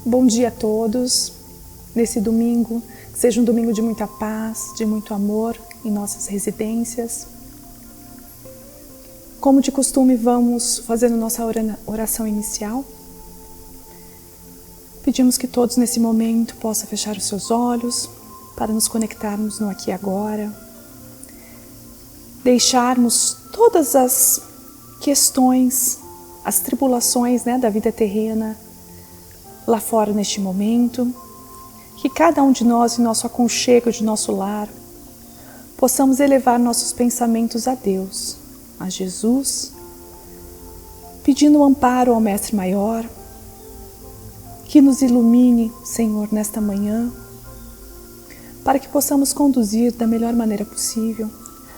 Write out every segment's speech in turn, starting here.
Bom dia a todos. Nesse domingo, que seja um domingo de muita paz, de muito amor em nossas residências. Como de costume, vamos fazendo nossa oração inicial. Pedimos que todos nesse momento possam fechar os seus olhos para nos conectarmos no aqui e agora. Deixarmos todas as questões, as tribulações da vida terrena lá fora neste momento. Que cada um de nós, em nosso aconchego de nosso lar, possamos elevar nossos pensamentos a Deus, a Jesus, pedindo amparo ao Mestre Maior, que nos ilumine, Senhor, nesta manhã, para que possamos conduzir da melhor maneira possível,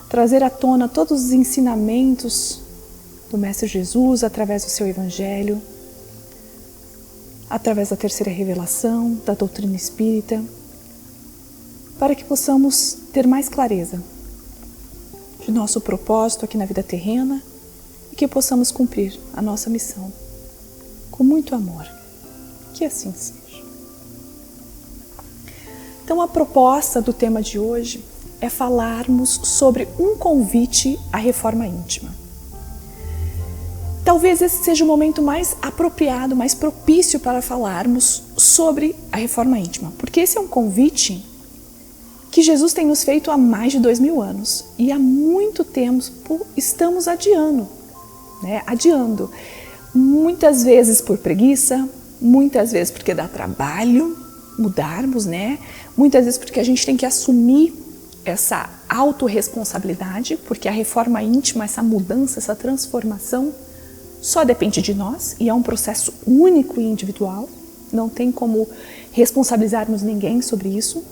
trazer à tona todos os ensinamentos do Mestre Jesus através do seu Evangelho, através da terceira revelação, da doutrina espírita, para que possamos ter mais clareza de nosso propósito aqui na vida terrena e que possamos cumprir a nossa missão com muito amor. Que assim seja. Então, a proposta do tema de hoje é falarmos sobre um convite à reforma íntima. Talvez esse seja o momento mais apropriado, mais propício para falarmos sobre a reforma íntima, porque esse é um convite que Jesus tem nos feito há mais de 2000 anos e há muito tempo estamos adiando, adiando. Muitas vezes por preguiça, muitas vezes porque dá trabalho mudarmos, muitas vezes porque a gente tem que assumir essa autorresponsabilidade, porque a reforma íntima, essa mudança, essa transformação só depende de nós e é um processo único e individual, não tem como responsabilizarmos ninguém sobre isso.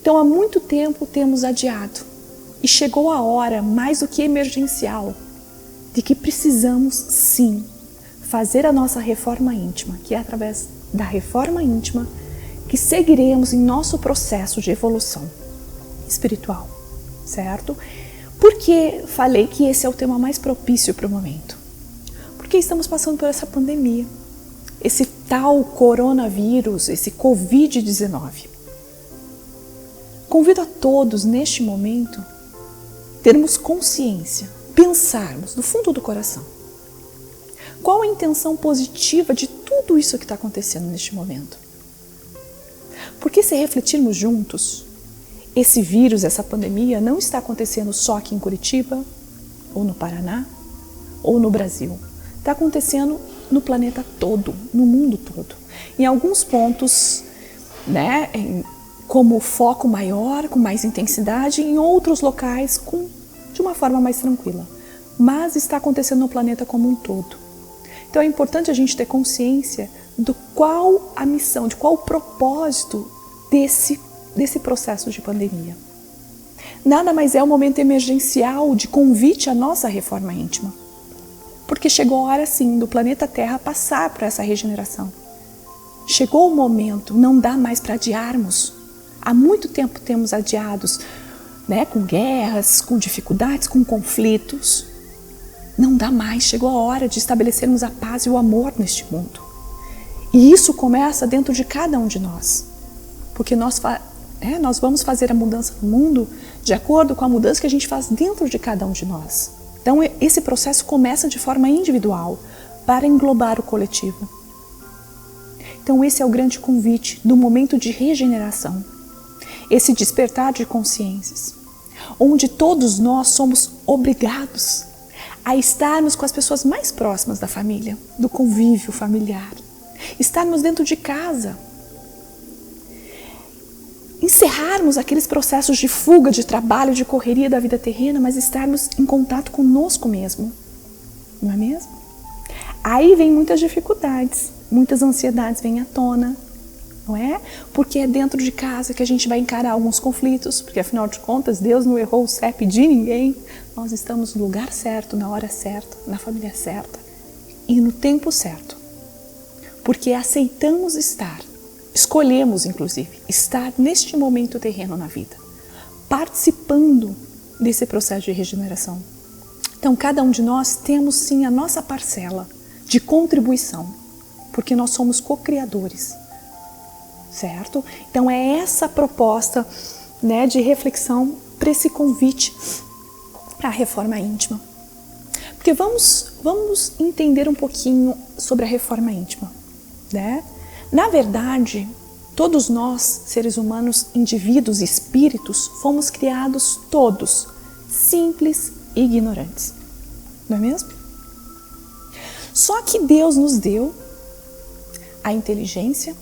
Então há muito tempo temos adiado e chegou a hora mais do que emergencial de que precisamos sim fazer a nossa reforma íntima, que é através da reforma íntima que seguiremos em nosso processo de evolução espiritual, certo? Por que falei que esse é o tema mais propício para o momento? Porque estamos passando por essa pandemia, esse tal coronavírus, esse Covid-19. Convido a todos neste momento termos consciência, pensarmos do fundo do coração. Qual a intenção positiva de tudo isso que está acontecendo neste momento? Porque se refletirmos juntos, esse vírus, essa pandemia não está acontecendo só aqui em Curitiba, ou no Paraná, ou no Brasil. Está acontecendo no planeta todo, no mundo todo. Em alguns pontos, como foco maior, com mais intensidade, em outros locais de uma forma mais tranquila. Mas está acontecendo no planeta como um todo. Então é importante a gente ter consciência de qual a missão, de qual o propósito desse processo de pandemia. Nada mais é um momento emergencial de convite à nossa reforma íntima. Porque chegou a hora, sim, do planeta Terra passar por essa regeneração. Chegou o momento, não dá mais para adiarmos. Há muito tempo temos adiados, com guerras, com dificuldades, com conflitos. Não dá mais, chegou a hora de estabelecermos a paz e o amor neste mundo. E isso começa dentro de cada um de nós. Porque nós vamos fazer a mudança no mundo de acordo com a mudança que a gente faz dentro de cada um de nós. Então, esse processo começa de forma individual, para englobar o coletivo. Então, esse é o grande convite do momento de regeneração. Esse despertar de consciências, onde todos nós somos obrigados a estarmos com as pessoas mais próximas da família, do convívio familiar, estarmos dentro de casa, encerrarmos aqueles processos de fuga, de trabalho, de correria da vida terrena, mas estarmos em contato conosco mesmo, não é mesmo? Aí vem muitas dificuldades, muitas ansiedades vêm à tona, não é? Porque é dentro de casa que a gente vai encarar alguns conflitos, porque afinal de contas Deus não errou o CEP de ninguém, nós estamos no lugar certo, na hora certa, na família certa e no tempo certo, porque aceitamos estar. Escolhemos, inclusive, estar neste momento terreno na vida, participando desse processo de regeneração. Então, cada um de nós temos sim a nossa parcela de contribuição, porque nós somos co-criadores, certo? Então é essa proposta, né, de reflexão para esse convite à reforma íntima. Porque vamos entender um pouquinho sobre a reforma íntima, né? Na verdade, todos nós, seres humanos, indivíduos, espíritos, fomos criados todos simples e ignorantes, não é mesmo? Só que Deus nos deu a inteligência,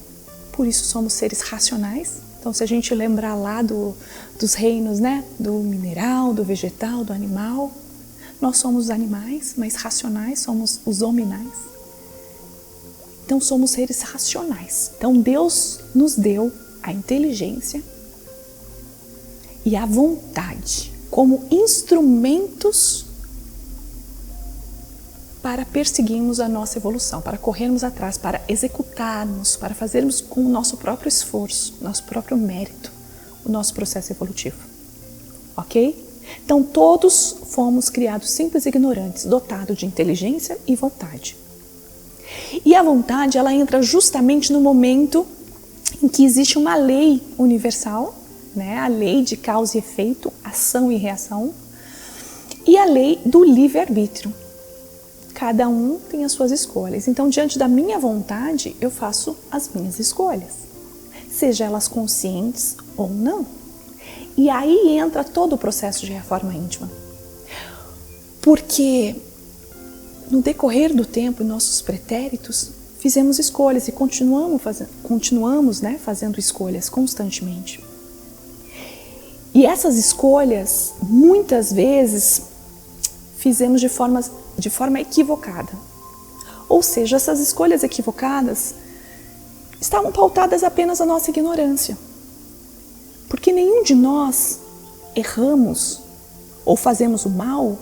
por isso somos seres racionais. Então, se a gente lembrar lá dos reinos, né, do mineral, do vegetal, do animal, nós somos os animais, mas racionais, somos os hominais. Então, somos seres racionais. Então, Deus nos deu a inteligência e a vontade como instrumentos para perseguirmos a nossa evolução, para corrermos atrás, para executarmos, para fazermos com o nosso próprio esforço, nosso próprio mérito, o nosso processo evolutivo. Ok? Então, todos fomos criados simples e ignorantes, dotados de inteligência e vontade. E a vontade, ela entra justamente no momento em que existe uma lei universal, né? A lei de causa e efeito, ação e reação, e a lei do livre-arbítrio. Cada um tem as suas escolhas. Então, diante da minha vontade, eu faço as minhas escolhas, seja elas conscientes ou não. E aí entra todo o processo de reforma íntima. Porque no decorrer do tempo, em nossos pretéritos, fizemos escolhas e continuamos, né, fazendo escolhas constantemente. E essas escolhas, muitas vezes, fizemos de forma equivocada. Ou seja, essas escolhas equivocadas estavam pautadas apenas na nossa ignorância. Porque nenhum de nós erramos ou fazemos o mal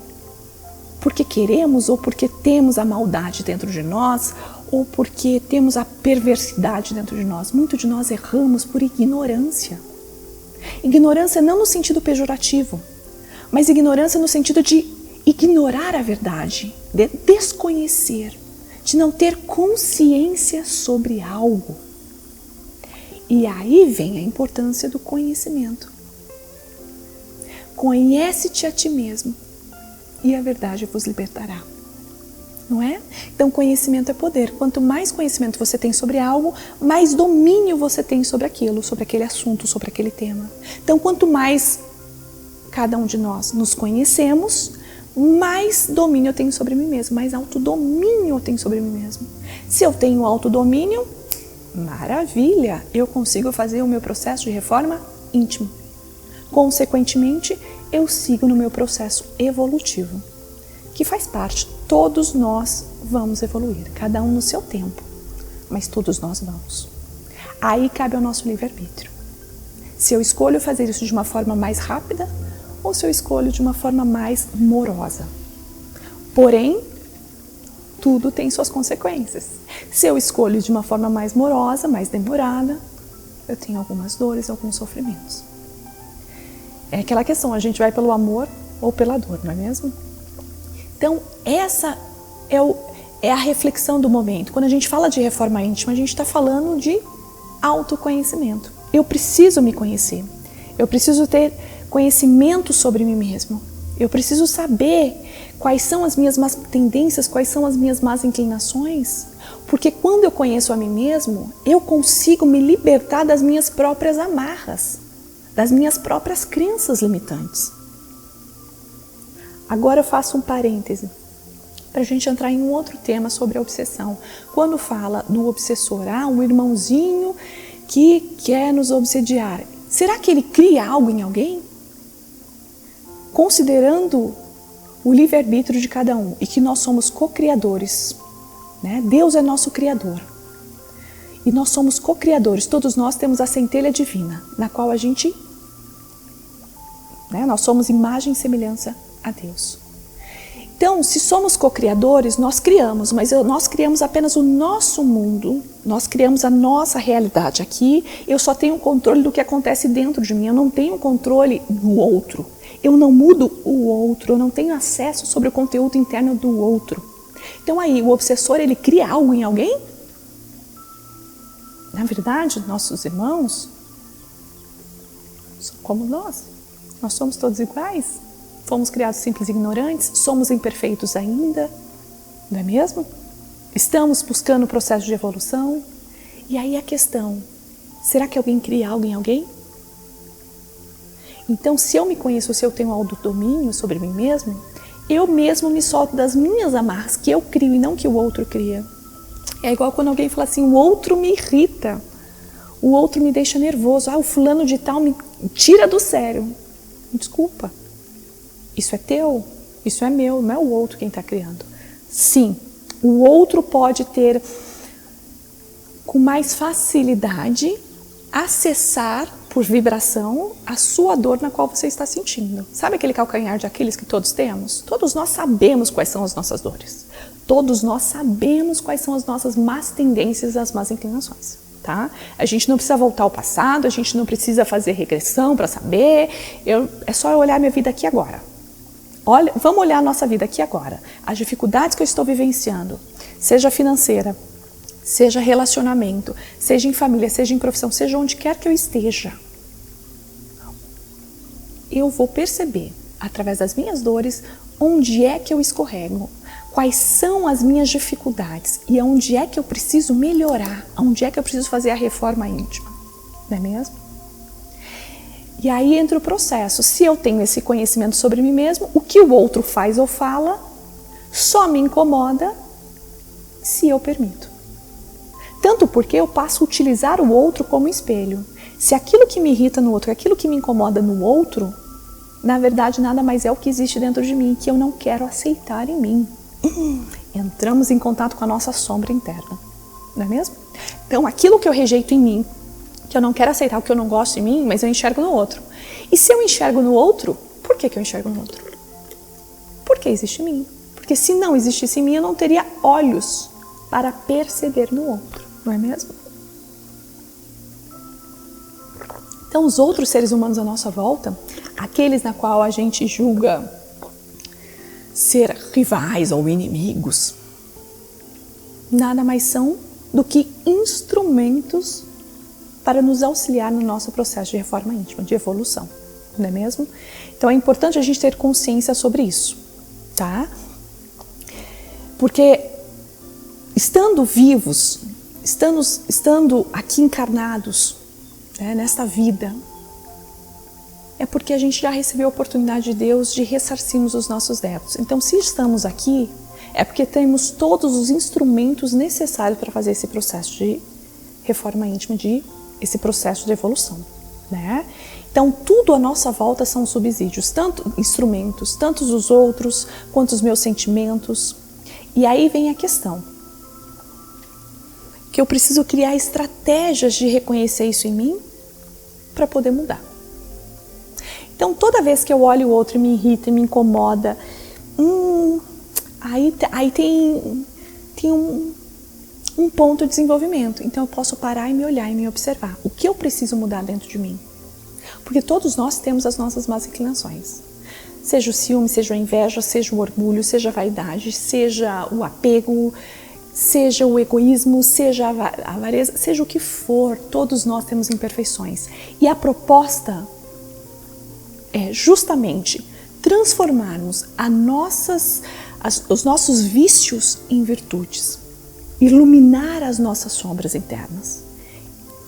porque queremos ou porque temos a maldade dentro de nós ou porque temos a perversidade dentro de nós. Muitos de nós erramos por ignorância. Ignorância não no sentido pejorativo, mas ignorância no sentido de ignorar a verdade, de desconhecer, de não ter consciência sobre algo. E aí vem a importância do conhecimento. Conhece-te a ti mesmo e a verdade vos libertará. Não é? Então, conhecimento é poder. Quanto mais conhecimento você tem sobre algo, mais domínio você tem sobre aquilo, sobre aquele assunto, sobre aquele tema. Então, quanto mais cada um de nós nos conhecemos, mais domínio eu tenho sobre mim mesmo, mais autodomínio eu tenho sobre mim mesmo. Se eu tenho autodomínio, maravilha, eu consigo fazer o meu processo de reforma íntima. Consequentemente, eu sigo no meu processo evolutivo, que faz parte. Todos nós vamos evoluir, cada um no seu tempo, mas todos nós vamos. Aí cabe ao nosso livre-arbítrio. Se eu escolho fazer isso de uma forma mais rápida ou se eu escolho de uma forma mais morosa. Porém, tudo tem suas consequências. Se eu escolho de uma forma mais morosa, mais demorada, eu tenho algumas dores, alguns sofrimentos. É aquela questão, a gente vai pelo amor ou pela dor, não é mesmo? Então, essa é a reflexão do momento. Quando a gente fala de reforma íntima, a gente está falando de autoconhecimento. Eu preciso me conhecer. Eu preciso ter conhecimento sobre mim mesmo. Eu preciso saber quais são as minhas más tendências, quais são as minhas más inclinações. Porque quando eu conheço a mim mesmo, eu consigo me libertar das minhas próprias amarras, das minhas próprias crenças limitantes. Agora eu faço um parêntese para a gente entrar em um outro tema sobre a obsessão. Quando fala no obsessor, um irmãozinho que quer nos obsediar, será que ele cria algo em alguém? Considerando o livre-arbítrio de cada um e que nós somos co-criadores, né? Deus é nosso criador e nós somos co-criadores, todos nós temos a centelha divina, na qual a gente, nós somos imagem e semelhança a Deus. Então, se somos co-criadores, nós criamos, mas nós criamos apenas o nosso mundo, nós criamos a nossa realidade. Aqui, eu só tenho controle do que acontece dentro de mim, eu não tenho controle do outro. Eu não mudo o outro, eu não tenho acesso sobre o conteúdo interno do outro. Então aí, o obsessor, ele cria algo em alguém? Na verdade, nossos irmãos são como nós. Nós somos todos iguais. Fomos criados simples e ignorantes, somos imperfeitos ainda, não é mesmo? Estamos buscando o processo de evolução. E aí a questão, será que alguém cria algo em alguém? Então, se eu me conheço, se eu tenho autodomínio sobre mim mesmo, eu mesmo me solto das minhas amarras, que eu crio e não que o outro cria. É igual quando alguém fala assim, o outro me irrita, o outro me deixa nervoso, o fulano de tal me tira do sério. Desculpa, isso é teu, isso é meu, não é o outro quem está criando. Sim, o outro pode ter com mais facilidade acessar por vibração a sua dor na qual você está sentindo. Sabe aquele calcanhar de Aquiles que todos temos? Todos nós sabemos quais são as nossas dores. Todos nós sabemos quais são as nossas más tendências, as más inclinações. Tá? A gente não precisa voltar ao passado, a gente não precisa fazer regressão para saber. É só eu olhar minha vida aqui agora. Vamos olhar a nossa vida aqui agora. As dificuldades que eu estou vivenciando, seja financeira, seja relacionamento, seja em família, seja em profissão, seja onde quer que eu esteja, eu vou perceber, através das minhas dores, onde é que eu escorrego, quais são as minhas dificuldades e onde é que eu preciso melhorar, onde é que eu preciso fazer a reforma íntima, não é mesmo? E aí entra o processo. Se eu tenho esse conhecimento sobre mim mesmo, o que o outro faz ou fala só me incomoda se eu permito. Tanto porque eu passo a utilizar o outro como espelho. Se aquilo que me irrita no outro, aquilo que me incomoda no outro, na verdade nada mais é o que existe dentro de mim, que eu não quero aceitar em mim. Entramos em contato com a nossa sombra interna, não é mesmo? Então aquilo que eu rejeito em mim, que eu não quero aceitar, o que eu não gosto em mim, mas eu enxergo no outro. E se eu enxergo no outro, por que eu enxergo no outro? Porque existe em mim. Porque se não existisse em mim, eu não teria olhos para perceber no outro, não é mesmo? Então os outros seres humanos à nossa volta, aqueles na qual a gente julga ser rivais ou inimigos, nada mais são do que instrumentos para nos auxiliar no nosso processo de reforma íntima, de evolução, não é mesmo? Então é importante a gente ter consciência sobre isso, tá? Porque estando vivos, estando aqui encarnados, né, nesta vida, é porque a gente já recebeu a oportunidade de Deus de ressarcirmos os nossos débitos. Então, se estamos aqui, é porque temos todos os instrumentos necessários para fazer esse processo de reforma íntima, esse processo de evolução, né? Então, tudo à nossa volta são subsídios, tanto instrumentos, tanto os outros, quanto os meus sentimentos. E aí vem a questão, que eu preciso criar estratégias de reconhecer isso em mim para poder mudar. Então, toda vez que eu olho o outro e me irrita e me incomoda, aí tem um ponto de desenvolvimento. Então, eu posso parar e me olhar e me observar. O que eu preciso mudar dentro de mim? Porque todos nós temos as nossas más inclinações. Seja o ciúme, seja a inveja, seja o orgulho, seja a vaidade, seja o apego, seja o egoísmo, seja a avareza, seja o que for, todos nós temos imperfeições. E a proposta é justamente transformarmos os nossos vícios em virtudes, iluminar as nossas sombras internas.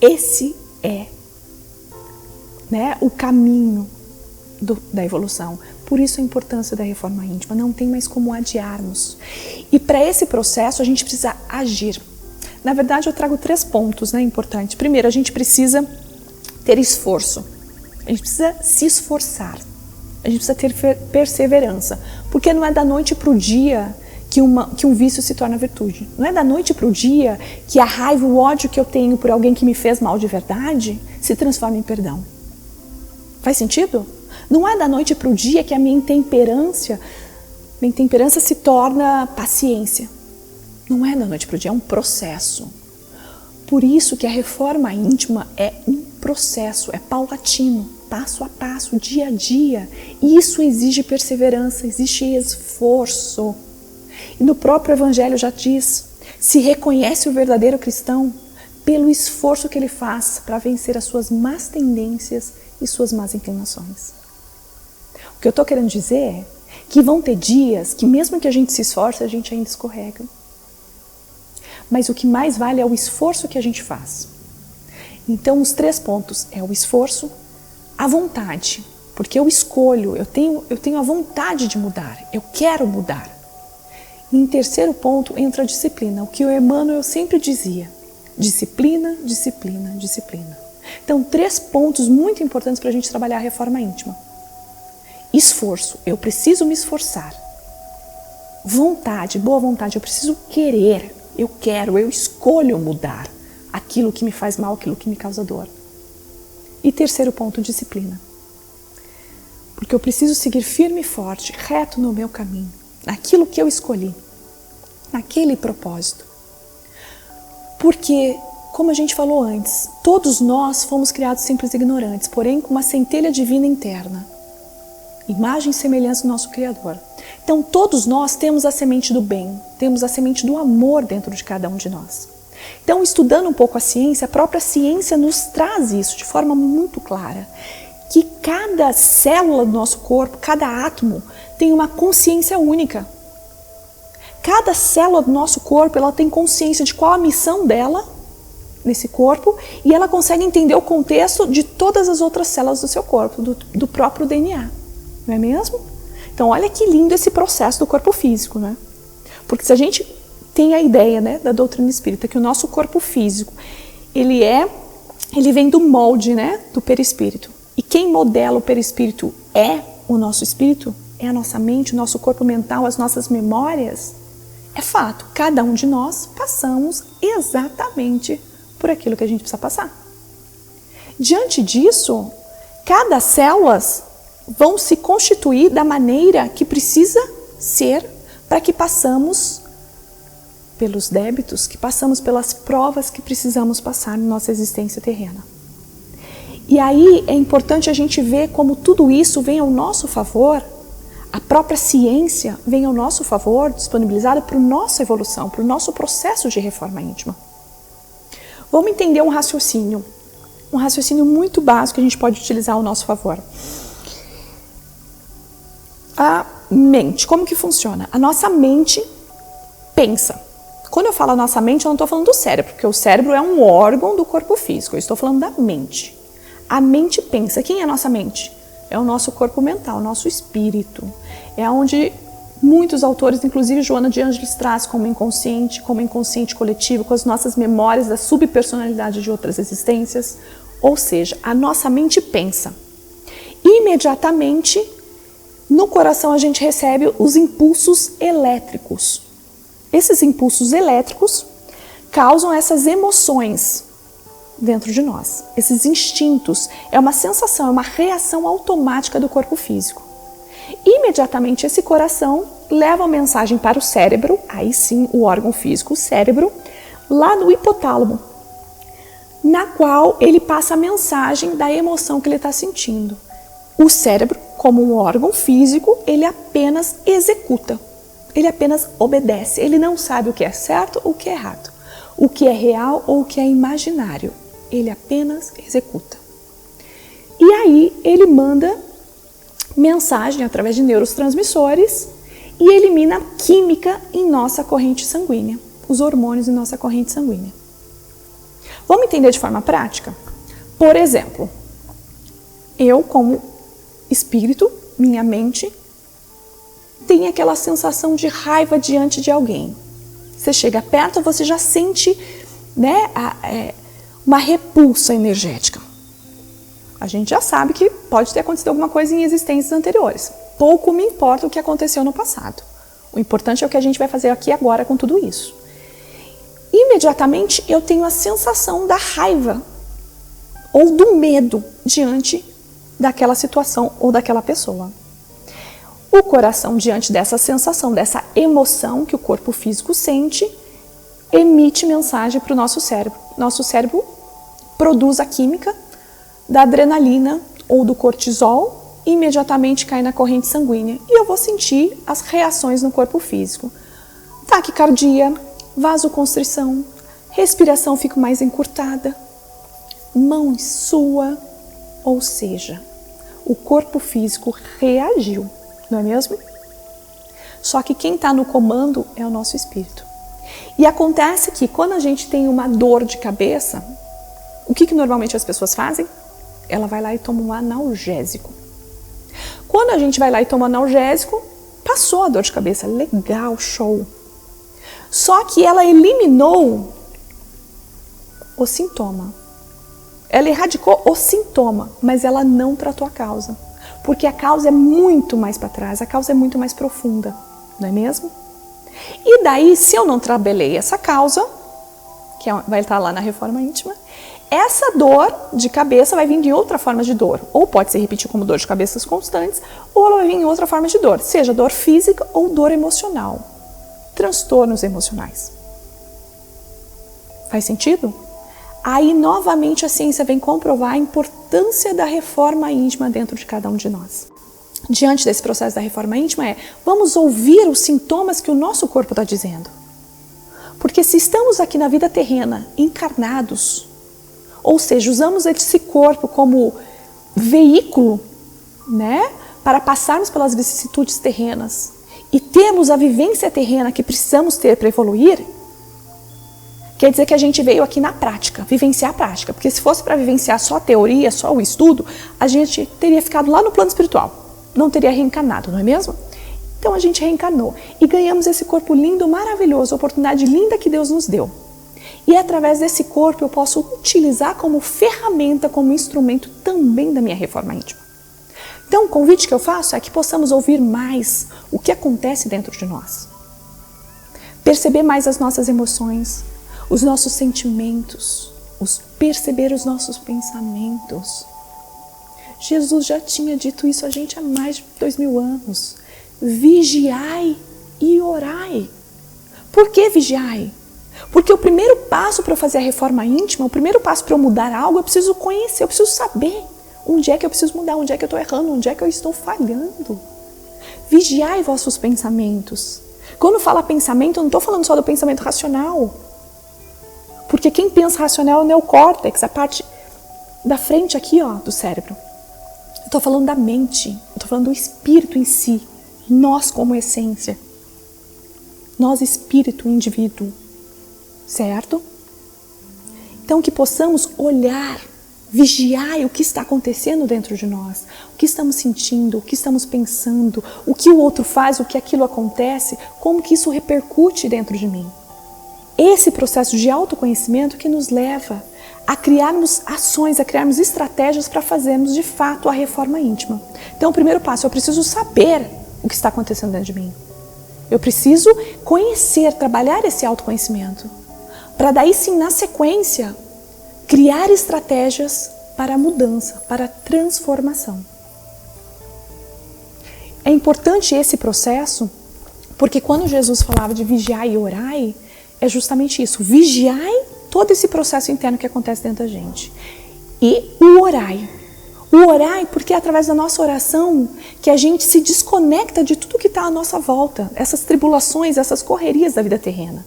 Esse é, né, o caminho da evolução. Por isso a importância da reforma íntima, não tem mais como adiarmos. E para esse processo a gente precisa agir. Na verdade eu trago 3 pontos, né, importantes. Primeiro, a gente precisa ter esforço. A gente precisa se esforçar. A gente precisa ter perseverança. Porque não é da noite para o dia que um vício se torna virtude. Não é da noite para o dia que a raiva, o ódio que eu tenho por alguém que me fez mal de verdade se transforma em perdão. Faz sentido? Não é da noite para o dia que a minha intemperância se torna paciência. Não é da noite para o dia, é um processo. Por isso que a reforma íntima é um processo, é paulatino, passo a passo, dia a dia. E isso exige perseverança, exige esforço. E no próprio Evangelho já diz, se reconhece o verdadeiro cristão pelo esforço que ele faz para vencer as suas más tendências e suas más inclinações. O que eu estou querendo dizer é que vão ter dias que mesmo que a gente se esforce, a gente ainda escorrega. Mas o que mais vale é o esforço que a gente faz. Então, os 3 pontos é o esforço, a vontade, porque eu escolho, eu tenho a vontade de mudar, eu quero mudar. E em terceiro ponto entra a disciplina, o que o Emmanuel sempre dizia, disciplina, disciplina, disciplina. Então, 3 pontos muito importantes para a gente trabalhar a reforma íntima. Esforço, eu preciso me esforçar. Vontade, boa vontade, eu preciso querer, eu quero, eu escolho mudar aquilo que me faz mal, aquilo que me causa dor. E terceiro ponto, disciplina. Porque eu preciso seguir firme e forte, reto no meu caminho, naquilo que eu escolhi, naquele propósito. Porque, como a gente falou antes, todos nós fomos criados simples e ignorantes, porém com uma centelha divina interna. Imagem e semelhança do nosso Criador. Então todos nós temos a semente do bem, temos a semente do amor dentro de cada um de nós. Então, estudando um pouco a própria ciência nos traz isso de forma muito clara, que cada célula do nosso corpo, cada átomo, tem uma consciência única. Cada célula do nosso corpo, ela tem consciência de qual a missão dela nesse corpo e ela consegue entender o contexto de todas as outras células do seu corpo, do próprio DNA. Não é mesmo? Então, olha que lindo esse processo do corpo físico, né? Porque se a gente tem a ideia, né, da doutrina espírita, que o nosso corpo físico, ele vem do molde, né, do perispírito. E quem modela o perispírito é o nosso espírito, é a nossa mente, o nosso corpo mental, as nossas memórias. É fato, cada um de nós passamos exatamente por aquilo que a gente precisa passar. Diante disso, cada células vão se constituir da maneira que precisa ser para que passamos pelos débitos, que passamos pelas provas que precisamos passar na nossa existência terrena. E aí é importante a gente ver como tudo isso vem ao nosso favor, a própria ciência vem ao nosso favor, disponibilizada para a nossa evolução, para o nosso processo de reforma íntima. Vamos entender um raciocínio muito básico que a gente pode utilizar ao nosso favor. A mente, como que funciona? A nossa mente pensa. Quando eu falo a nossa mente, eu não estou falando do cérebro, porque o cérebro é um órgão do corpo físico, eu estou falando da mente. A mente pensa. Quem é a nossa mente? É o nosso corpo mental, o nosso espírito. É onde muitos autores, inclusive Joana de Ângeles, traz como inconsciente coletivo, com as nossas memórias da subpersonalidade de outras existências. Ou seja, a nossa mente pensa. Imediatamente, no coração a gente recebe os impulsos elétricos. Esses impulsos elétricos causam essas emoções dentro de nós. Esses instintos, é uma sensação, é uma reação automática do corpo físico. Imediatamente esse coração leva a mensagem para o cérebro, aí sim o órgão físico, o cérebro, lá no hipotálamo, na qual ele passa a mensagem da emoção que ele está sentindo. O cérebro, como um órgão físico, ele apenas executa. Ele apenas obedece, ele não sabe o que é certo ou o que é errado, o que é real ou o que é imaginário, ele apenas executa. E aí ele manda mensagem através de neurotransmissores e elimina a química em nossa corrente sanguínea, os hormônios em nossa corrente sanguínea. Vamos entender de forma prática? Por exemplo, eu como espírito, minha mente, tem aquela sensação de raiva diante de alguém. Você chega perto, você já sente, né, uma repulsa energética. A gente já sabe que pode ter acontecido alguma coisa em existências anteriores. Pouco me importa o que aconteceu no passado. O importante é o que a gente vai fazer aqui agora com tudo isso. Imediatamente eu tenho a sensação da raiva ou do medo diante daquela situação ou daquela pessoa. O coração, diante dessa sensação, dessa emoção que o corpo físico sente, emite mensagem para o nosso cérebro. Nosso cérebro produz a química da adrenalina ou do cortisol e imediatamente cai na corrente sanguínea. E eu vou sentir as reações no corpo físico. Taquicardia, vasoconstrição, respiração fica mais encurtada, mão sua, ou seja, o corpo físico reagiu, não é mesmo? Só que quem está no comando é o nosso espírito. E acontece que quando a gente tem uma dor de cabeça, o que normalmente as pessoas fazem? Ela vai lá e toma um analgésico. Quando a gente vai lá e toma um analgésico, passou a dor de cabeça, legal, show. Só que ela eliminou o sintoma. Ela erradicou o sintoma, mas ela não tratou a causa. Porque a causa é muito mais para trás, a causa é muito mais profunda, não é mesmo? E daí, se eu não trabalhei essa causa, que vai estar lá na reforma íntima, essa dor de cabeça vai vir de outra forma de dor. Ou pode se repetir como dor de cabeças constantes, ou ela vai vir em outra forma de dor, seja dor física ou dor emocional. Transtornos emocionais. Faz sentido? Aí, novamente, a ciência vem comprovar a importância da reforma íntima dentro de cada um de nós. Diante desse processo da reforma íntima vamos ouvir os sintomas que o nosso corpo está dizendo. Porque se estamos aqui na vida terrena, encarnados, ou seja, usamos esse corpo como veículo, né, para passarmos pelas vicissitudes terrenas e termos a vivência terrena que precisamos ter para evoluir, quer dizer que a gente veio aqui na prática, vivenciar a prática. Porque se fosse para vivenciar só a teoria, só o estudo, a gente teria ficado lá no plano espiritual. Não teria reencarnado, não é mesmo? Então a gente reencarnou e ganhamos esse corpo lindo, maravilhoso, a oportunidade linda que Deus nos deu. E através desse corpo eu posso utilizar como ferramenta, como instrumento também da minha reforma íntima. Então o convite que eu faço é que possamos ouvir mais o que acontece dentro de nós. Perceber mais as nossas emoções, os nossos sentimentos, perceber os nossos pensamentos. Jesus já tinha dito isso a gente há mais de 2000 anos. Vigiai e orai. Por que vigiai? Porque o primeiro passo para eu fazer a reforma íntima, o primeiro passo para eu mudar algo, eu preciso conhecer, eu preciso saber onde é que eu preciso mudar, onde é que eu estou errando, onde é que eu estou falhando. Vigiai vossos pensamentos. Quando fala pensamento, eu não estou falando só do pensamento racional. Porque quem pensa racional é o neocórtex, a parte da frente aqui, ó, do cérebro. Eu estou falando da mente, eu estou falando do espírito em si, nós como essência. Nós espírito, indivíduo, certo? Então que possamos olhar, vigiar o que está acontecendo dentro de nós, o que estamos sentindo, o que estamos pensando, o que o outro faz, o que aquilo acontece, como que isso repercute dentro de mim. Esse processo de autoconhecimento que nos leva a criarmos ações, a criarmos estratégias para fazermos de fato a reforma íntima. Então o primeiro passo, eu preciso saber o que está acontecendo dentro de mim. Eu preciso conhecer, trabalhar esse autoconhecimento. Para daí sim, na sequência, criar estratégias para a mudança, para a transformação. É importante esse processo, porque quando Jesus falava de vigiar e orar, é justamente isso, vigiai todo esse processo interno que acontece dentro da gente. E o orai. O orai porque é através da nossa oração que a gente se desconecta de tudo que está à nossa volta, essas tribulações, essas correrias da vida terrena.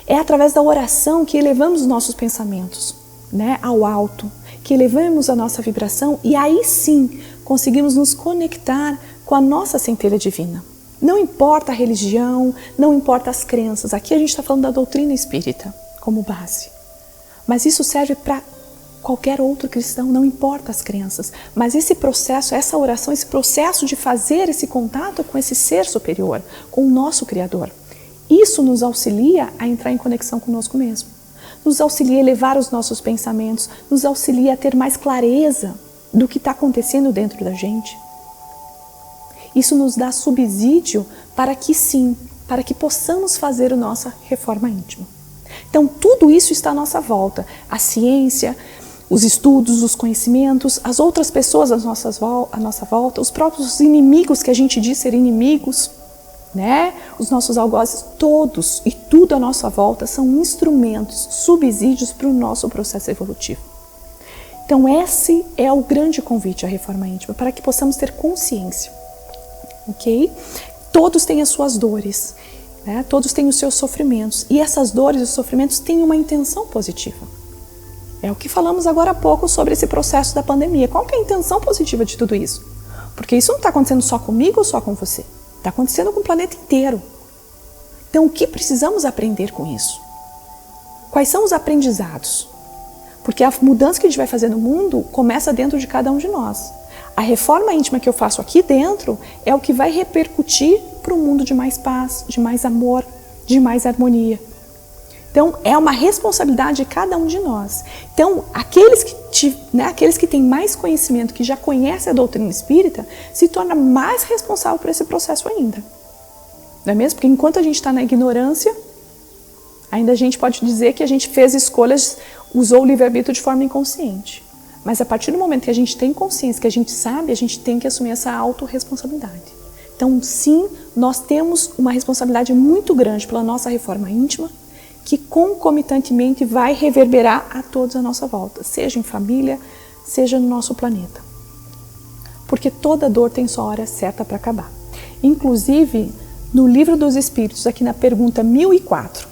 É através da oração que elevamos os nossos pensamentos, né, ao alto, que elevamos a nossa vibração e aí sim conseguimos nos conectar com a nossa centelha divina. Não importa a religião, não importa as crenças. Aqui a gente está falando da doutrina espírita como base. Mas isso serve para qualquer outro cristão, não importa as crenças. Mas esse processo, essa oração, esse processo de fazer esse contato com esse ser superior, com o nosso Criador, isso nos auxilia a entrar em conexão conosco mesmo. Nos auxilia a elevar os nossos pensamentos, nos auxilia a ter mais clareza do que está acontecendo dentro da gente. Isso nos dá subsídio para que sim, para que possamos fazer a nossa reforma íntima. Então tudo isso está à nossa volta, a ciência, os estudos, os conhecimentos, as outras pessoas à nossa volta, os próprios inimigos que a gente diz ser inimigos, né? Os nossos algozes, todos e tudo à nossa volta são instrumentos, subsídios para o nosso processo evolutivo. Então esse é o grande convite à reforma íntima, para que possamos ter consciência. Ok? Todos têm as suas dores, né? Todos têm os seus sofrimentos. E essas dores e os sofrimentos têm uma intenção positiva. É o que falamos agora há pouco sobre esse processo da pandemia. Qual que é a intenção positiva de tudo isso? Porque isso não está acontecendo só comigo ou só com você. Está acontecendo com o planeta inteiro. Então, o que precisamos aprender com isso? Quais são os aprendizados? Porque a mudança que a gente vai fazer no mundo começa dentro de cada um de nós. A reforma íntima que eu faço aqui dentro é o que vai repercutir para um mundo de mais paz, de mais amor, de mais harmonia. Então, é uma responsabilidade de cada um de nós. Então, aqueles que têm mais conhecimento, que já conhecem a doutrina espírita, se torna mais responsável por esse processo ainda. Não é mesmo? Porque enquanto a gente está na ignorância, ainda a gente pode dizer que a gente fez escolhas, usou o livre-arbítrio de forma inconsciente. Mas a partir do momento que a gente tem consciência, que a gente sabe, a gente tem que assumir essa autorresponsabilidade. Então, sim, nós temos uma responsabilidade muito grande pela nossa reforma íntima, que concomitantemente vai reverberar a todos à nossa volta, seja em família, seja no nosso planeta. Porque toda dor tem sua hora certa para acabar. Inclusive, no Livro dos Espíritos, aqui na pergunta 1004,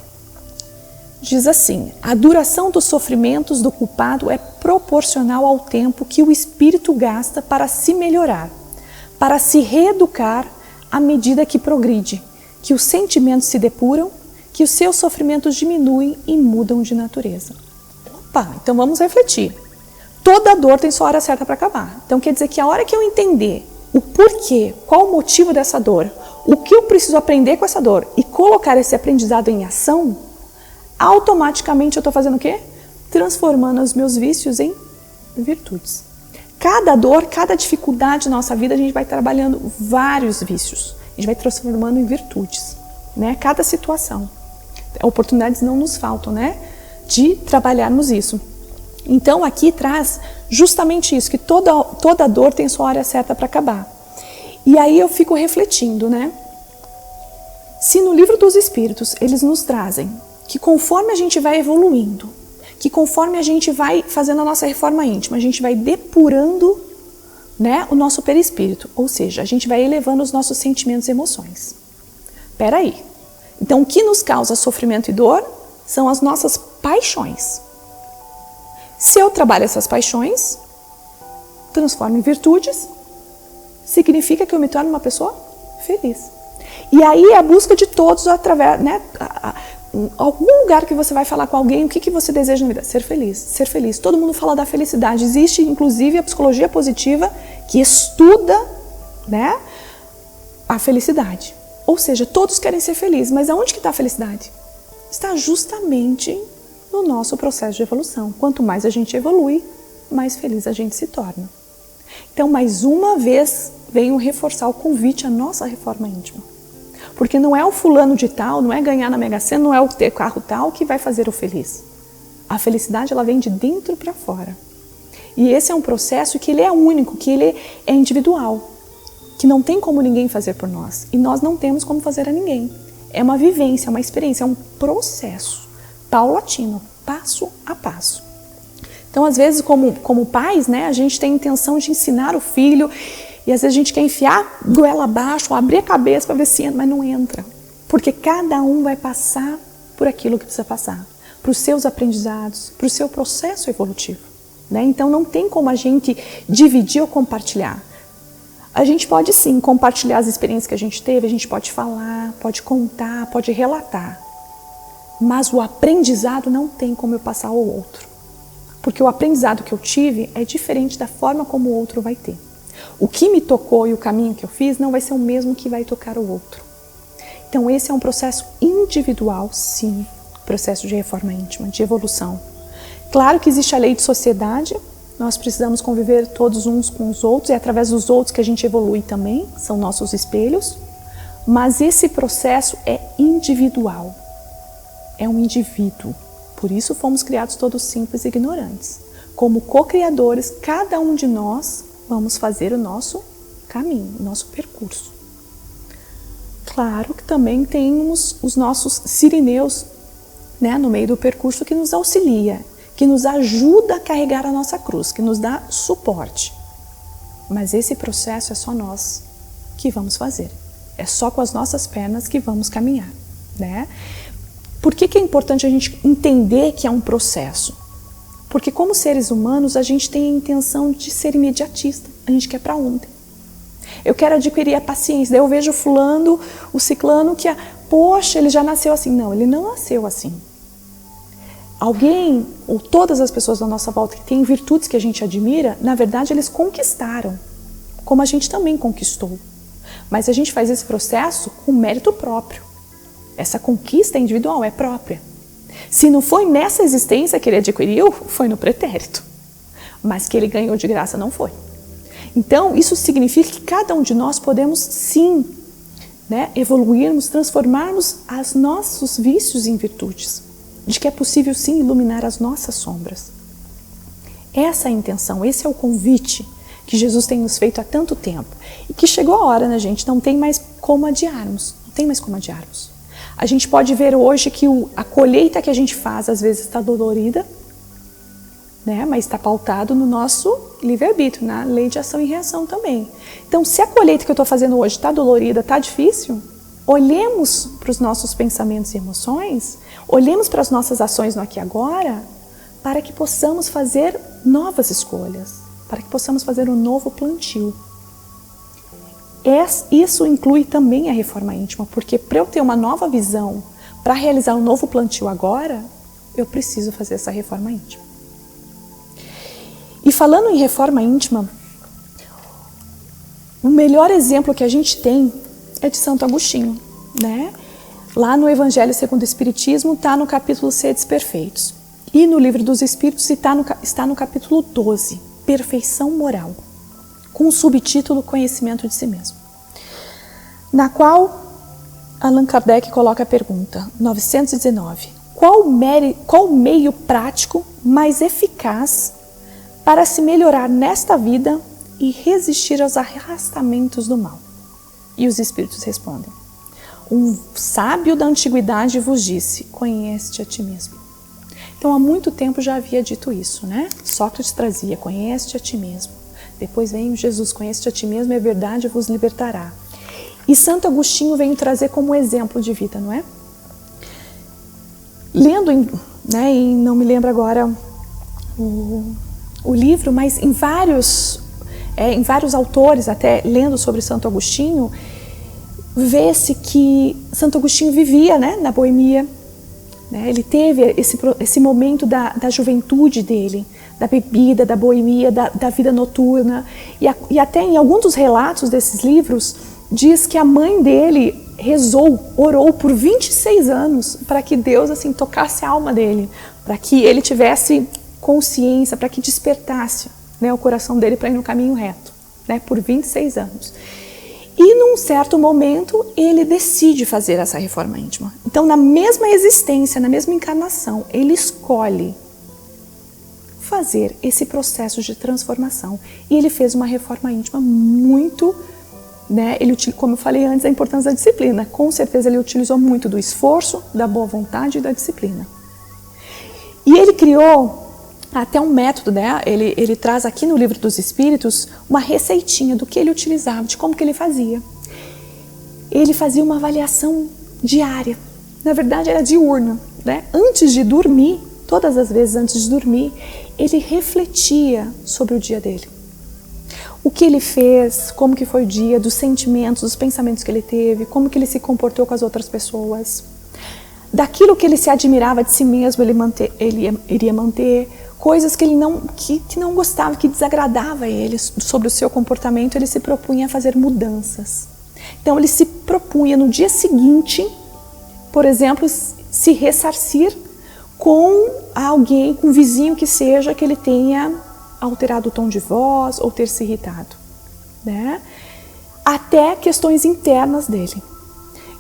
diz assim: a duração dos sofrimentos do culpado é proporcional ao tempo que o espírito gasta para se melhorar, para se reeducar à medida que progride, que os sentimentos se depuram, que os seus sofrimentos diminuem e mudam de natureza. Opa, então vamos refletir. Toda dor tem sua hora certa para acabar. Então quer dizer que a hora que eu entender o porquê, qual o motivo dessa dor, o que eu preciso aprender com essa dor e colocar esse aprendizado em ação, automaticamente eu estou fazendo o quê? Transformando os meus vícios em virtudes. Cada dor, cada dificuldade na nossa vida, a gente vai trabalhando vários vícios. A gente vai transformando em virtudes, né? Cada situação. Oportunidades não nos faltam, né? De trabalharmos isso. Então aqui traz justamente isso, que toda dor tem sua hora certa para acabar. E aí eu fico refletindo, né? Se no Livro dos Espíritos eles nos trazem que conforme a gente vai evoluindo, que conforme a gente vai fazendo a nossa reforma íntima, a gente vai depurando, né, o nosso perispírito, ou seja, a gente vai elevando os nossos sentimentos e emoções. Peraí, então o que nos causa sofrimento e dor são as nossas paixões. Se eu trabalho essas paixões, transformo em virtudes, significa que eu me torno uma pessoa feliz. E aí é a busca de todos através, né, algum lugar que você vai falar com alguém, o que você deseja na vida? Ser feliz, ser feliz. Todo mundo fala da felicidade. Existe, inclusive, a psicologia positiva que estuda, né, a felicidade. Ou seja, todos querem ser felizes, mas aonde que está a felicidade? Está justamente no nosso processo de evolução. Quanto mais a gente evolui, mais feliz a gente se torna. Então, mais uma vez, venho reforçar o convite à nossa reforma íntima. Porque não é o fulano de tal, não é ganhar na Mega Sena, não é o ter carro tal que vai fazer o feliz. A felicidade, ela vem de dentro para fora. E esse é um processo que ele é único, que ele é individual, que não tem como ninguém fazer por nós. E nós não temos como fazer a ninguém. É uma vivência, é uma experiência, é um processo paulatino, passo a passo. Então, às vezes, como pais, né, a gente tem a intenção de ensinar o filho. E às vezes a gente quer enfiar goela abaixo, abrir a cabeça para ver se entra, mas não entra. Porque cada um vai passar por aquilo que precisa passar. Para os seus aprendizados, para o seu processo evolutivo. Né? Então não tem como a gente dividir ou compartilhar. A gente pode sim compartilhar as experiências que a gente teve, a gente pode falar, pode contar, pode relatar. Mas o aprendizado não tem como eu passar ao outro. Porque o aprendizado que eu tive é diferente da forma como o outro vai ter. O que me tocou e o caminho que eu fiz não vai ser o mesmo que vai tocar o outro. Então esse é um processo individual, sim, processo de reforma íntima, de evolução. Claro que existe a lei de sociedade, nós precisamos conviver todos uns com os outros, e é através dos outros que a gente evolui também, são nossos espelhos, mas esse processo é individual, é um indivíduo, por isso fomos criados todos simples e ignorantes. Como co-criadores, cada um de nós vamos fazer o nosso caminho, o nosso percurso. Claro que também temos os nossos sirineus, né, no meio do percurso que nos auxilia, que nos ajuda a carregar a nossa cruz, que nos dá suporte. Mas esse processo é só nós que vamos fazer. É só com as nossas pernas que vamos caminhar. né? Por que é importante a gente entender que é um processo? Porque como seres humanos, a gente tem a intenção de ser imediatista. A gente quer para ontem. Eu quero adquirir a paciência. Daí eu vejo fulano, o ciclano, que, poxa, ele já nasceu assim. Não, ele não nasceu assim. Alguém, ou todas as pessoas da nossa volta que têm virtudes que a gente admira, na verdade eles conquistaram, como a gente também conquistou. Mas a gente faz esse processo com mérito próprio. Essa conquista individual é própria. Se não foi nessa existência que ele adquiriu, foi no pretérito. Mas que ele ganhou de graça não foi. Então, isso significa que cada um de nós podemos sim, né, evoluirmos, transformarmos os nossos vícios em virtudes. De que é possível sim iluminar as nossas sombras. Essa é a intenção, esse é o convite que Jesus tem nos feito há tanto tempo. E que chegou a hora, né, gente? Não tem mais como adiarmos. Não tem mais como adiarmos. A gente pode ver hoje que a colheita que a gente faz às vezes está dolorida, né? Mas está pautado no nosso livre-arbítrio, na lei de ação e reação também. Então, se a colheita que eu estou fazendo hoje está dolorida, está difícil, olhemos para os nossos pensamentos e emoções, olhemos para as nossas ações no aqui e agora, para que possamos fazer novas escolhas, para que possamos fazer um novo plantio. Isso inclui também a reforma íntima, porque para eu ter uma nova visão, para realizar um novo plantio agora, eu preciso fazer essa reforma íntima. E falando em reforma íntima, o melhor exemplo que a gente tem é de Santo Agostinho, né? Lá no Evangelho segundo o Espiritismo está no capítulo Sedes Perfeitos. E no Livro dos Espíritos está no capítulo 12, Perfeição Moral, com o subtítulo Conhecimento de Si Mesmo. Na qual Allan Kardec coloca a pergunta 919. Qual meio prático mais eficaz para se melhorar nesta vida e resistir aos arrastamentos do mal? E os Espíritos respondem: um sábio da antiguidade vos disse, conhece-te a ti mesmo. Então há muito tempo já havia dito isso, né? Sócrates trazia, conhece-te a ti mesmo. Depois vem Jesus, conhece-te a ti mesmo e a verdade vos libertará. E Santo Agostinho vem trazer como exemplo de vida, não é? Lendo, né, e não me lembro agora o livro, mas em vários autores, até lendo sobre Santo Agostinho, vê-se que Santo Agostinho vivia, né, na boemia, né? Ele teve esse momento da juventude dele, da bebida, da boemia, da vida noturna, e até em alguns dos relatos desses livros, diz que a mãe dele orou por 26 anos para que Deus assim tocasse a alma dele, para que ele tivesse consciência, para que despertasse, né, o coração dele para ir no caminho reto, né, por 26 anos. E num certo momento ele decide fazer essa reforma íntima. Então, na mesma existência, na mesma encarnação, ele escolhe fazer esse processo de transformação. E ele fez uma reforma íntima muito, né, como eu falei antes, a importância da disciplina. Com certeza ele utilizou muito do esforço, da boa vontade e da disciplina. E ele criou até um método, né? Ele traz aqui no Livro dos Espíritos uma receitinha do que ele utilizava, de como que ele fazia. Ele fazia uma avaliação diária, na verdade era diurna, né? Antes de dormir, todas as vezes antes de dormir, ele refletia sobre o dia dele. O que ele fez, como que foi o dia, dos sentimentos, dos pensamentos que ele teve, como que ele se comportou com as outras pessoas. Daquilo que ele se admirava de si mesmo, ele iria manter. Coisas que ele que não gostava, que desagradava a ele sobre o seu comportamento, ele se propunha a fazer mudanças. Então ele se propunha no dia seguinte, por exemplo, se ressarcir com alguém, com um vizinho que seja, que ele tenha alterado o tom de voz ou ter se irritado, né? Até questões internas dele.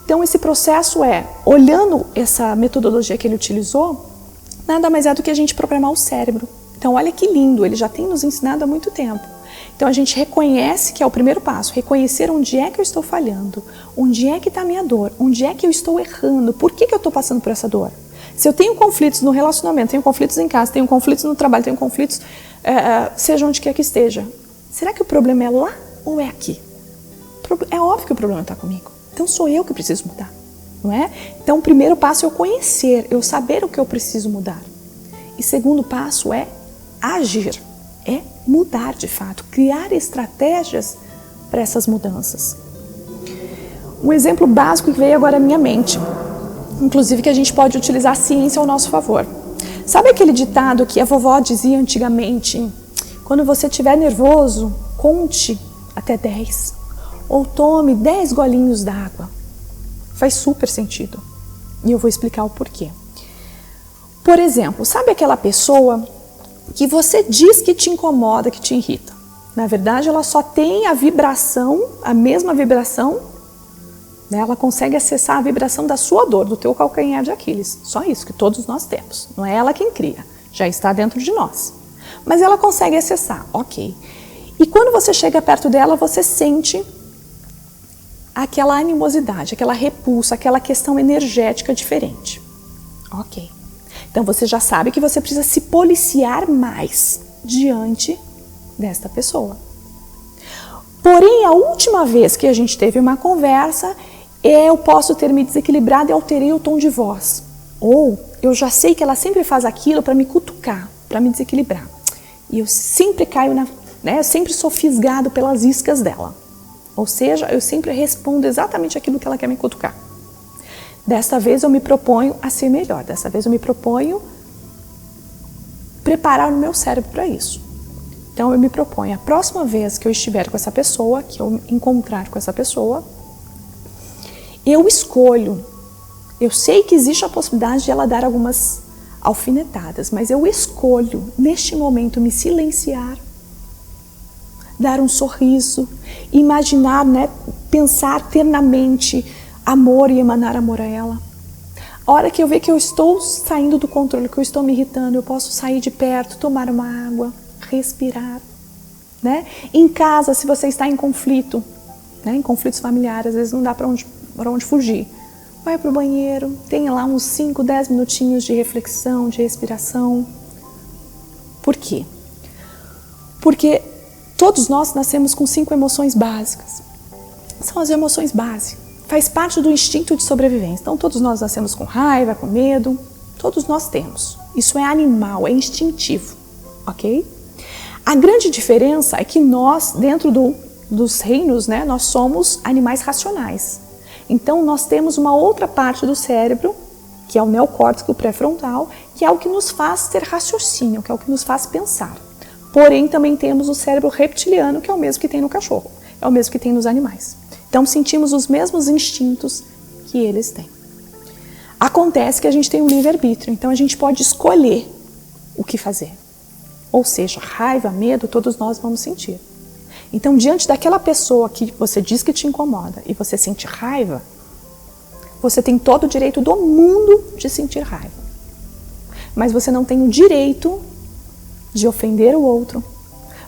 Então esse processo olhando essa metodologia que ele utilizou, nada mais é do que a gente programar o cérebro. Então olha que lindo, ele já tem nos ensinado há muito tempo. Então a gente reconhece que é o primeiro passo, reconhecer onde é que eu estou falhando, onde é que está a minha dor, onde é que eu estou errando, por que eu estou passando por essa dor. Se eu tenho conflitos no relacionamento, tenho conflitos em casa, tenho conflitos no trabalho, tenho conflitos, seja onde quer que esteja, será que o problema é lá ou é aqui? É óbvio que o problema está comigo. Então sou eu que preciso mudar, não é? Então, o primeiro passo é eu conhecer, eu saber o que eu preciso mudar. E segundo passo é agir, é mudar de fato, criar estratégias para essas mudanças. Um exemplo básico que veio agora à minha mente, inclusive que a gente pode utilizar a ciência ao nosso favor. Sabe aquele ditado que a vovó dizia antigamente? Quando você estiver nervoso, conte até 10 ou tome 10 golinhos d'água. Faz super sentido e eu vou explicar o porquê. Por exemplo, sabe aquela pessoa que você diz que te incomoda, que te irrita? Na verdade, ela só tem a vibração, a mesma vibração, né? Ela consegue acessar a vibração da sua dor, do teu calcanhar de Aquiles. Só isso que todos nós temos. Não é ela quem cria, já está dentro de nós. Mas ela consegue acessar, ok. E quando você chega perto dela, você sente aquela animosidade, aquela repulsa, aquela questão energética diferente. Ok. Então você já sabe que você precisa se policiar mais diante desta pessoa. Porém, a última vez que a gente teve uma conversa, eu posso ter me desequilibrado e alterei o tom de voz. Ou eu já sei que ela sempre faz aquilo para me cutucar, para me desequilibrar. E eu sempre caio eu sempre sou fisgado pelas iscas dela. Ou seja, eu sempre respondo exatamente aquilo que ela quer me cutucar. Desta vez eu me proponho a ser melhor. Dessa vez eu me proponho preparar o meu cérebro para isso. Então eu me proponho, a próxima vez que eu estiver com essa pessoa, que eu encontrar com essa pessoa, eu escolho. Eu sei que existe a possibilidade de ela dar algumas alfinetadas, mas eu escolho, neste momento, me silenciar, dar um sorriso, imaginar, pensar ternamente amor e emanar amor a ela. A hora que eu ver que eu estou saindo do controle, que eu estou me irritando, eu posso sair de perto, tomar uma água, respirar. Em casa, se você está em conflito, em conflitos familiares, às vezes não dá para onde fugir. Vai para o banheiro, tem lá uns 5, 10 minutinhos de reflexão, de respiração. Por quê? Porque todos nós nascemos com 5 emoções básicas. São as emoções base. Faz parte do instinto de sobrevivência. Então todos nós nascemos com raiva, com medo. Todos nós temos. Isso é animal, é instintivo. Ok? A grande diferença é que nós, dentro dos reinos, nós somos animais racionais. Então nós temos uma outra parte do cérebro, que é o neocórtex, o pré-frontal, que é o que nos faz ter raciocínio, que é o que nos faz pensar. Porém, também temos o cérebro reptiliano, que é o mesmo que tem no cachorro, é o mesmo que tem nos animais. Então, sentimos os mesmos instintos que eles têm. Acontece que a gente tem um livre-arbítrio, então a gente pode escolher o que fazer. Ou seja, raiva, medo, todos nós vamos sentir. Então, diante daquela pessoa que você diz que te incomoda e você sente raiva, você tem todo o direito do mundo de sentir raiva. Mas você não tem o direito de ofender o outro.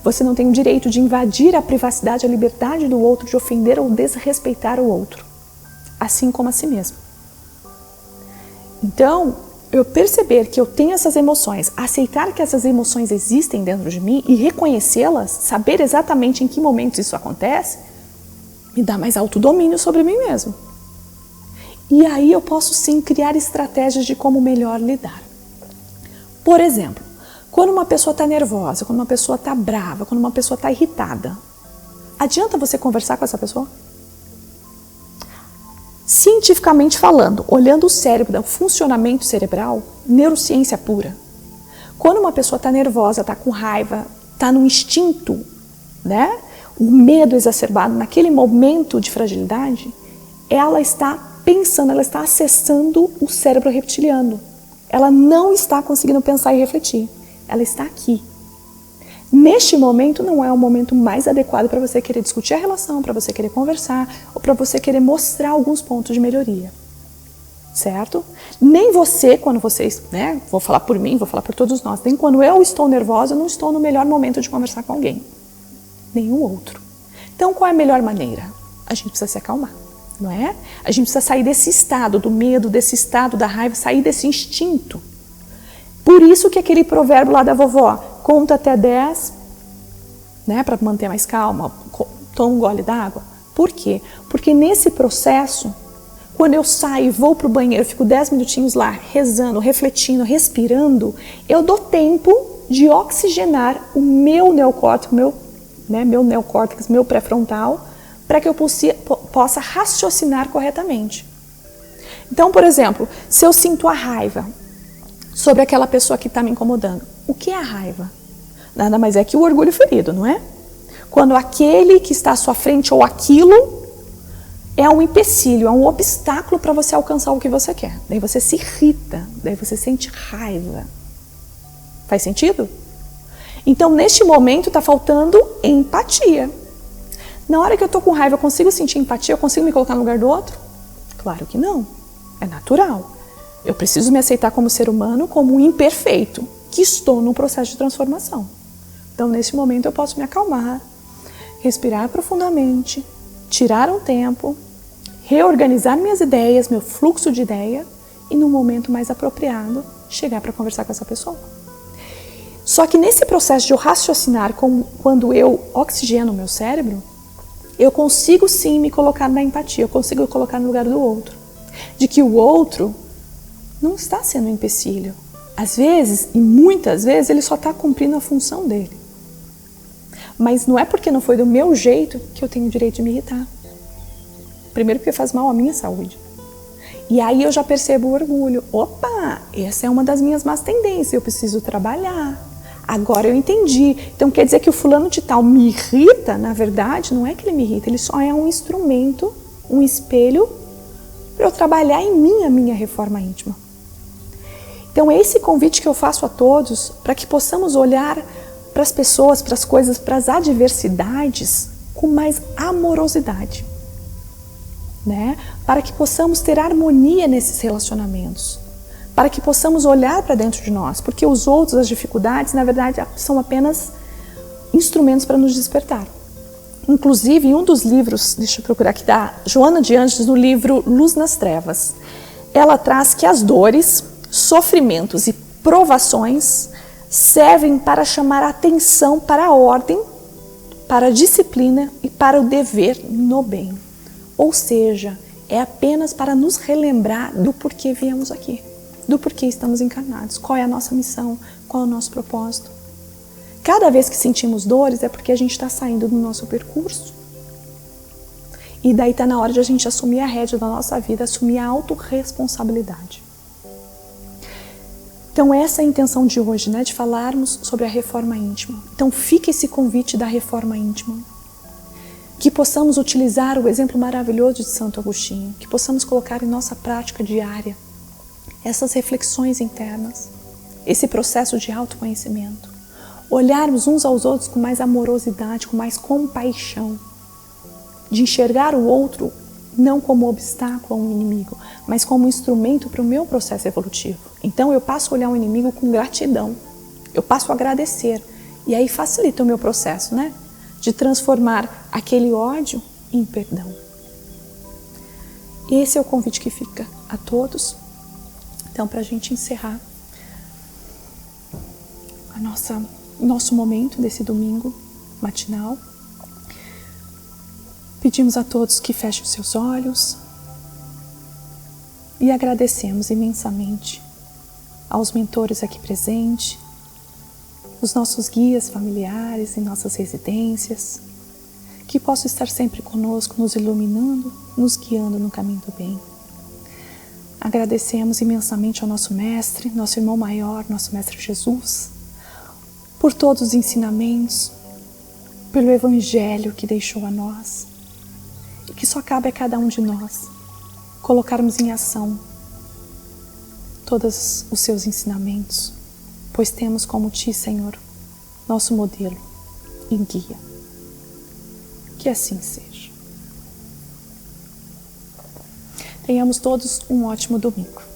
Você não tem o direito de invadir a privacidade, a liberdade do outro, de ofender ou desrespeitar o outro. Assim como a si mesmo. Então, eu perceber que eu tenho essas emoções, aceitar que essas emoções existem dentro de mim e reconhecê-las, saber exatamente em que momentos isso acontece, me dá mais autodomínio sobre mim mesmo. E aí eu posso sim criar estratégias de como melhor lidar. Por exemplo, quando uma pessoa está nervosa, quando uma pessoa está brava, quando uma pessoa está irritada, adianta você conversar com essa pessoa? Cientificamente falando, olhando o cérebro, o funcionamento cerebral, neurociência pura. Quando uma pessoa está nervosa, está com raiva, está no instinto, o medo exacerbado, naquele momento de fragilidade, ela está pensando, ela está acessando o cérebro reptiliano. Ela não está conseguindo pensar e refletir. Ela está aqui. Neste momento não é o momento mais adequado para você querer discutir a relação, para você querer conversar ou para você querer mostrar alguns pontos de melhoria. Certo? Nem você, quando vocês, vou falar por mim, vou falar por todos nós, nem quando eu estou nervosa, eu não estou no melhor momento de conversar com alguém. Nenhum outro. Então, qual é a melhor maneira? A gente precisa se acalmar, não é? A gente precisa sair desse estado do medo, desse estado da raiva, sair desse instinto. Por isso que aquele provérbio lá da vovó, conta até 10, para manter mais calma, toma um gole d'água. Por quê? Porque nesse processo, Quando eu saio e vou para o banheiro, fico 10 minutinhos lá, rezando, refletindo, respirando, eu dou tempo de oxigenar o meu neocórtex, meu pré-frontal, para que eu possa raciocinar corretamente. Então, por exemplo, se eu sinto a raiva sobre aquela pessoa que está me incomodando, o que é a raiva? Nada mais é que o orgulho ferido, não é? Quando aquele que está à sua frente ou aquilo é um empecilho, é um obstáculo para você alcançar o que você quer. Daí você se irrita, daí você sente raiva. Faz sentido? Então, neste momento, está faltando empatia. Na hora que eu estou com raiva, eu consigo sentir empatia? Eu consigo me colocar no lugar do outro? Claro que não. É natural. Eu preciso me aceitar como ser humano, como um imperfeito, que estou num processo de transformação. Então, nesse momento, eu posso me acalmar, respirar profundamente, tirar um tempo, reorganizar minhas ideias, meu fluxo de ideia e, no momento mais apropriado, chegar para conversar com essa pessoa. Só que nesse processo de eu raciocinar, quando eu oxigeno o meu cérebro, eu consigo sim me colocar na empatia, eu consigo me colocar no lugar do outro. De que o outro não está sendo um empecilho. Às vezes, e muitas vezes, ele só está cumprindo a função dele. Mas não é porque não foi do meu jeito que eu tenho o direito de me irritar. Primeiro porque faz mal à minha saúde. E aí eu já percebo o orgulho. Opa, essa é uma das minhas más tendências, eu preciso trabalhar. Agora eu entendi. Então quer dizer que o fulano de tal me irrita? Na verdade, não é que ele me irrita, ele só é um instrumento, um espelho para eu trabalhar em mim a minha reforma íntima. Então esse convite que eu faço a todos, para que possamos olhar para as pessoas, para as coisas, para as adversidades com mais amorosidade, né? Para que possamos ter harmonia nesses relacionamentos, para que possamos olhar para dentro de nós, porque os outros, as dificuldades, na verdade, são apenas instrumentos para nos despertar. Inclusive, em um dos livros, deixa eu procurar aqui, da Joana de Ângeles, no livro Luz nas Trevas, ela traz que as dores, sofrimentos e provações servem para chamar a atenção para a ordem, para a disciplina e para o dever no bem. Ou seja, é apenas para nos relembrar do porquê viemos aqui, do porquê estamos encarnados, qual é a nossa missão, qual é o nosso propósito. Cada vez que sentimos dores é porque a gente está saindo do nosso percurso. E daí está na hora de a gente assumir a rédea da nossa vida, assumir a autorresponsabilidade. Então essa é a intenção de hoje, né? De falarmos sobre a reforma íntima. Então fica esse convite da reforma íntima. Que possamos utilizar o exemplo maravilhoso de Santo Agostinho, que possamos colocar em nossa prática diária essas reflexões internas, esse processo de autoconhecimento. Olharmos uns aos outros com mais amorosidade, com mais compaixão, de enxergar o outro não como obstáculo ou um inimigo, mas como instrumento para o meu processo evolutivo. Então eu passo a olhar o inimigo com gratidão, eu passo a agradecer, e aí facilita o meu processo, né? De transformar aquele ódio em perdão. Esse é o convite que fica a todos. Então, para a gente encerrar nosso momento desse domingo matinal, pedimos a todos que fechem os seus olhos e agradecemos imensamente aos mentores aqui presentes, os nossos guias familiares em nossas residências, que possam estar sempre conosco, nos iluminando, nos guiando no caminho do bem. Agradecemos imensamente ao nosso Mestre, nosso irmão maior, nosso Mestre Jesus, por todos os ensinamentos, pelo Evangelho que deixou a nós, e que só cabe a cada um de nós colocarmos em ação todos os seus ensinamentos, pois temos como Ti, Senhor, nosso modelo e guia. Que assim seja. Tenhamos todos um ótimo domingo.